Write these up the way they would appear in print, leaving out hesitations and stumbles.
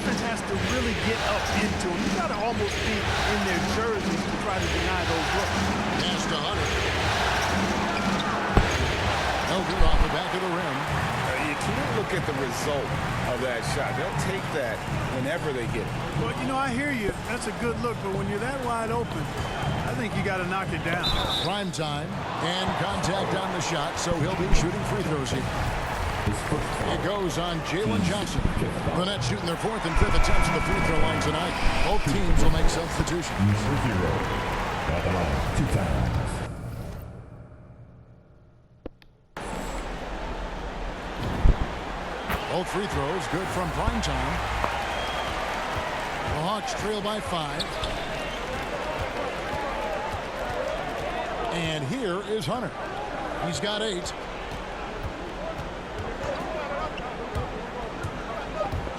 defense has to really get up into them. You got to almost be in their jerseys to try to deny those looks. Pass to Hunter. No good off the back of the rim. You can't look at the result of that shot. They'll take that whenever they get it. Well, you know, I hear you. That's a good look, but when you're that wide open, I think you got to knock it down. Prime time and contact on the shot, so he'll be shooting free throws here. It goes on Jalen Johnson. The Nets shooting their fourth and fifth attempts at the free throw line tonight. Both teams will make substitutions. At the line, 2 times. Both free throws good from prime time. The Hawks trail by 5. And here is Hunter. He's got 8.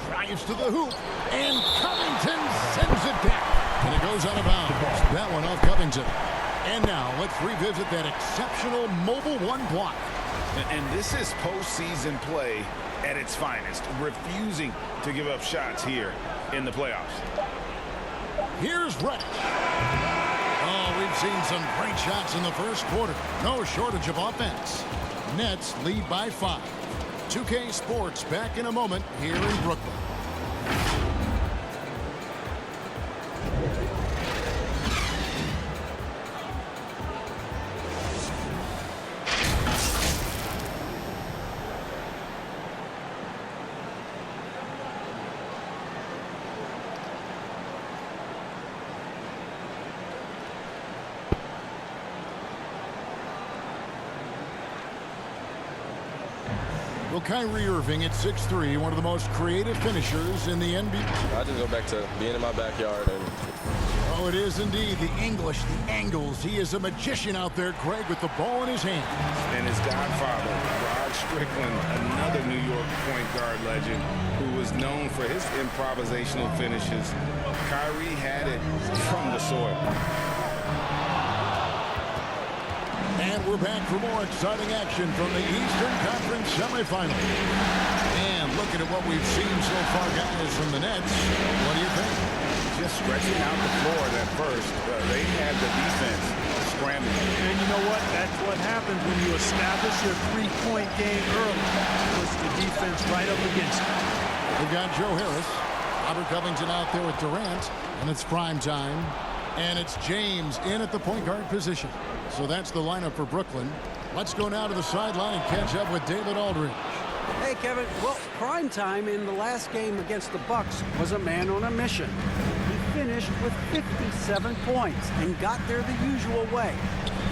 Drives to the hoop. And Covington sends it back. And it goes out of bounds. That one off Covington. And now let's revisit that exceptional Mobile One block. And this is postseason play at its finest, refusing to give up shots here in the playoffs. Here's Reddish. Oh, we've seen some great shots in the first quarter. No shortage of offense. Nets lead by 5. 2K Sports back in a moment here in Brooklyn. Well, Kyrie Irving at 6'3", one of the most creative finishers in the NBA. I just go back to being in my backyard. Oh, it is indeed. The English, the angles. He is a magician out there, Greg, with the ball in his hand. And his godfather, Rod Strickland, another New York point guard legend who was known for his improvisational finishes. Kyrie had it from the soil. And we're back for more exciting action from the Eastern Conference semifinal. And looking at what we've seen so far, guys, from the Nets, what do you think? Just stretching out the floor at first. They had the defense scrambling. And you know what? That's what happens when you establish your three-point game early. Puts the defense right up against it. We've got Joe Harris, Robert Covington out there with Durant, and it's prime time. And it's James in at the point guard position. So that's the lineup for Brooklyn. Let's go now to the sideline and catch up with David Aldridge. Hey, Kevin. Well, prime time in the last game against the Bucks was a man on a mission. He finished with 57 points and got there the usual way.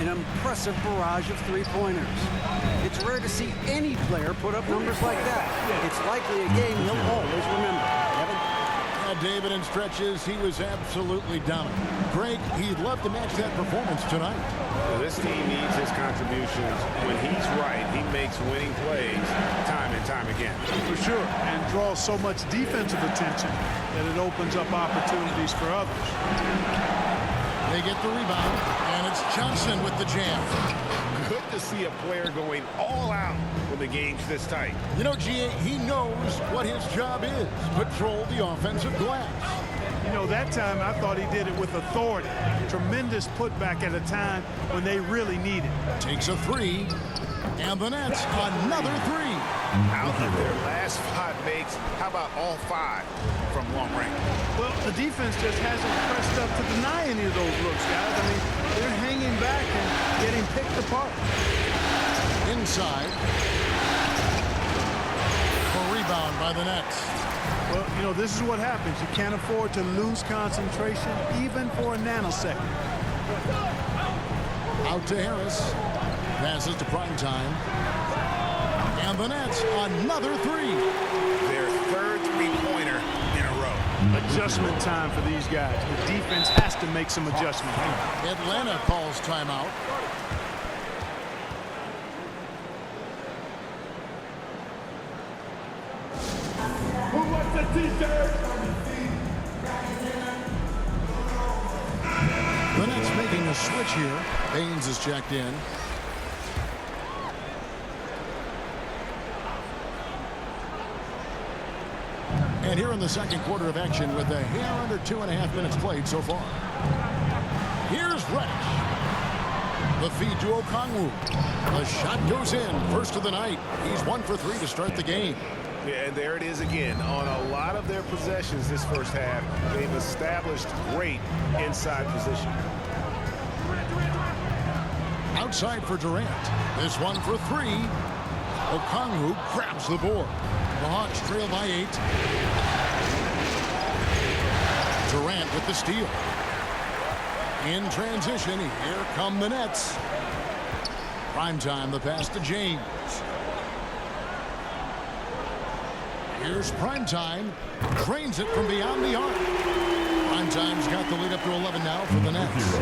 An impressive barrage of three-pointers. It's rare to see any player put up numbers like that. It's likely a game he'll always remember. Kevin? David, in stretches, he was absolutely dominant. Greg, he'd love to match that performance tonight. This team needs his contributions. When he's right, he makes winning plays time and time again. For sure, and draws so much defensive attention that it opens up opportunities for others. They get the rebound, and it's Johnson with the jam. Good to see a player going all out when the game's this tight. You know, G.A., he knows what his job is. Patrol the offensive glass. You know, that time I thought he did it with authority. Tremendous putback at a time when they really need it. Takes a 3, and the Nets another 3. Out of their last 5 makes, how about all 5 from long range? Well, the defense just hasn't pressed up to deny any of those looks, guys. I mean, they're hanging back and getting picked apart. Inside. A rebound by the Nets. Well, you know, this is what happens. You can't afford to lose concentration even for a nanosecond. Out to Harris. Passes to prime time. And the Nets another 3. Their third three-pointer in a row. Adjustment time for these guys. The defense has to make some adjustments. Atlanta calls timeout. Who wants the t-shirt? The Nets making a switch here. Baines is checked in. And here in the second quarter of action with a hair under 2.5 minutes played so far. Here's Reddish. The feed to Okongwu. The shot goes in. First of the night. He's 1 for 3 to start the game. Yeah, and there it is again. On a lot of their possessions this first half, they've established great inside position. Outside for Durant. This one for 3. Okongwu grabs the board. The Hawks trail by 8. Durant with the steal. In transition, here come the Nets. Primetime, the pass to James. Here's Primetime. Drains it from beyond the arc. Primetime's got the lead up to 11 now for the Nets.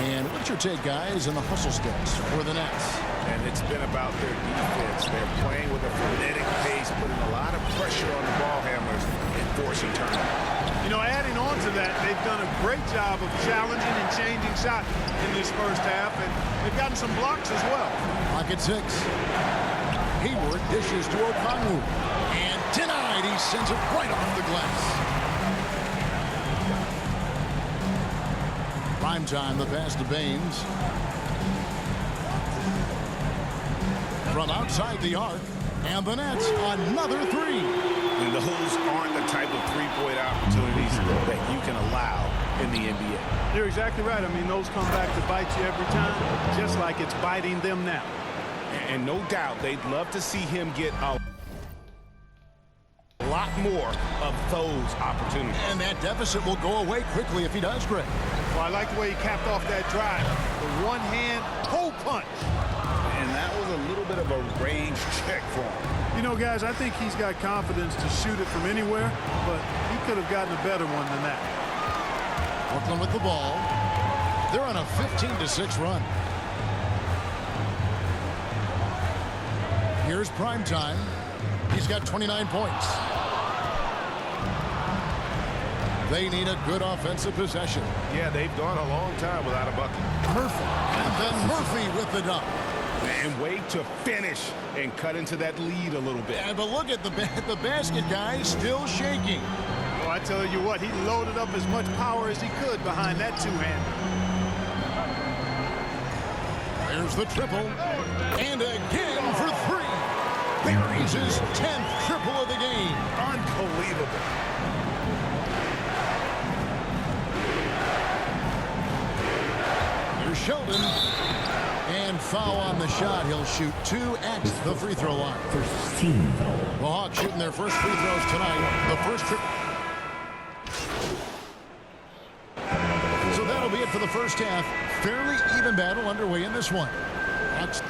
And what's your take, guys, in the hustle steps for the Nets? And it's been about their defense. They're playing with a frenetic pace, putting a lot of pressure on the ball handlers and forcing turnovers. You know, adding on to that, they've done a great job of challenging and changing shots in this first half, and they've gotten some blocks as well. Clock at 6. Hayward dishes to Okongwu. And denied. He sends it right off the glass. Primetime, the pass to Baines. From outside the arc. And the Nets, another 3. And those aren't the type of three-point opportunities that you can allow in the NBA. You're exactly right. I mean, those come back to bite you every time, just like it's biting them now. And no doubt they'd love to see him get a lot more of those opportunities. And that deficit will go away quickly if he does, Greg. Well, I like the way he capped off that drive. The one-hand cold punch. And that was a little bit of a range check for him. You know, guys, I think he's got confidence to shoot it from anywhere, but he could have gotten a better one than that. Brooklyn with the ball. They're on a 15-6 run. Here's Primetime. He's got 29 points. They need a good offensive possession. Yeah, they've gone a long time without a bucket. Murphy. And then Murphy with the dunk. And wait to finish and cut into that lead a little bit. Yeah, but look at the basket, guys, still shaking. Well, I tell you what, he loaded up as much power as he could behind that two-hander. There's the triple. And again for 3. Buries his 10th triple of the game. Unbelievable. Here's Sheldon. And foul on the shot. He'll shoot 2 at the free throw line. First team foul. The Hawks shooting their first free throws tonight. The first trip. So that'll be it for the first half. Fairly even battle underway in this one. Hawks.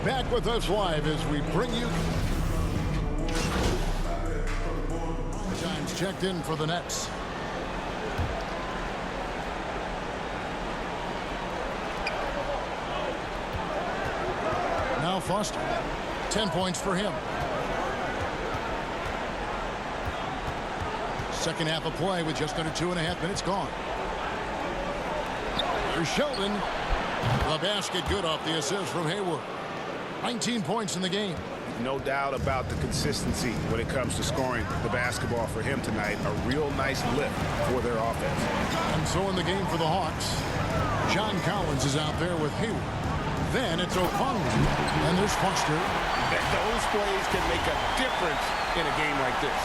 Back with us live as we bring you times checked in for the Nets. Now Foster, 10 points for him. Second half of play with just under 2.5 minutes gone. Here's Sheldon. The basket good off the assist from Hayward. 19 points in the game. No doubt about the consistency when it comes to scoring the basketball for him tonight. A real nice lift for their offense. And so in the game for the Hawks, John Collins is out there with Hayward. Then it's Okongwu, and there's Foster. Those plays can make a difference in a game like this.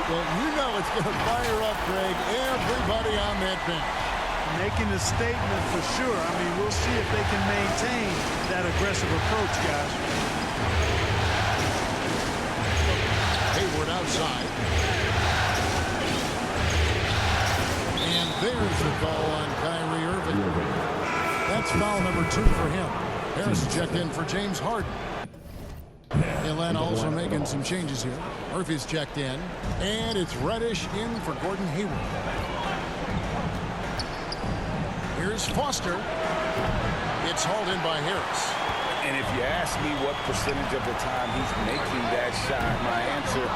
Well, you know it's going to fire up, Greg, everybody on that bench. Making a statement for sure. I mean, we'll see if they can maintain that aggressive approach, guys. Hayward outside. And there's the call on Kyrie Irving. That's foul number 2 for him. Harris checked in for James Harden. Atlanta also making some changes here. Murphy's checked in. And it's Reddish in for Gordon Hayward. Here's Foster. It's hauled in by Harris. And if you ask me what percentage of the time he's making that shot, my answer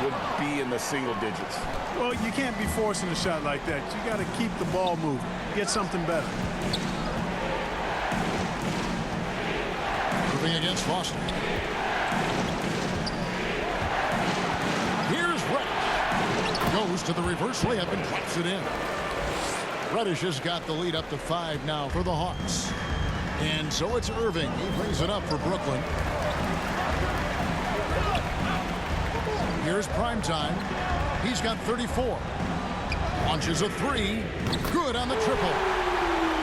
would be in the single digits. Well, you can't be forcing a shot like that. You got to keep the ball moving. Get something better. Moving against Foster. Here's Reddish. Goes to the reverse layup and drops it in. Reddish has got the lead up to 5 now for the Hawks. And so it's Irving. He brings it up for Brooklyn. Here's Primetime. He's got 34. Launches a 3. Good on the triple.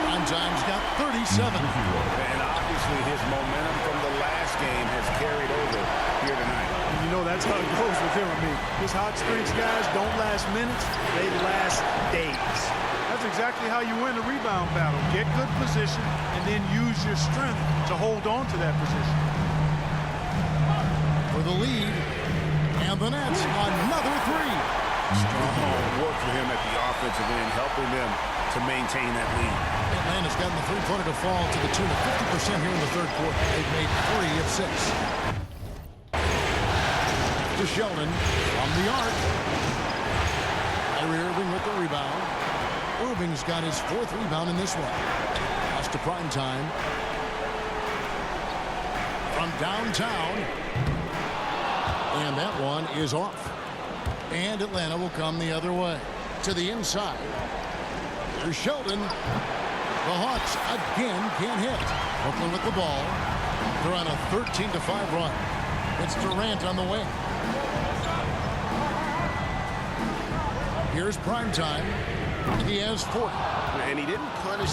Primetime's got 37. And obviously his momentum from the last game has carried over here tonight. You know, that's how it goes with him. I mean, his hot streaks guys don't last minutes. They last days. That's exactly how you win a rebound battle. Get good position and then use your strength to hold on to that position. For the lead. And the Nets, another 3. Strong work for him at the offensive end, helping them to maintain that lead. Atlanta's gotten the three-pointer to fall to the tune of 50% here in the third quarter. They've made 3 of 6. To Sheldon from the arc. Kyrie Irving with the rebound. Irving's got his 4th rebound in this one. Pass to Primetime. From downtown. And that one is off. And Atlanta will come the other way. To the inside. There's Sheldon. The Hawks again can't hit. Brooklyn with the ball. They're on a 13-5 run. It's Durant on the wing. Here's Primetime. He has 40. And he didn't punish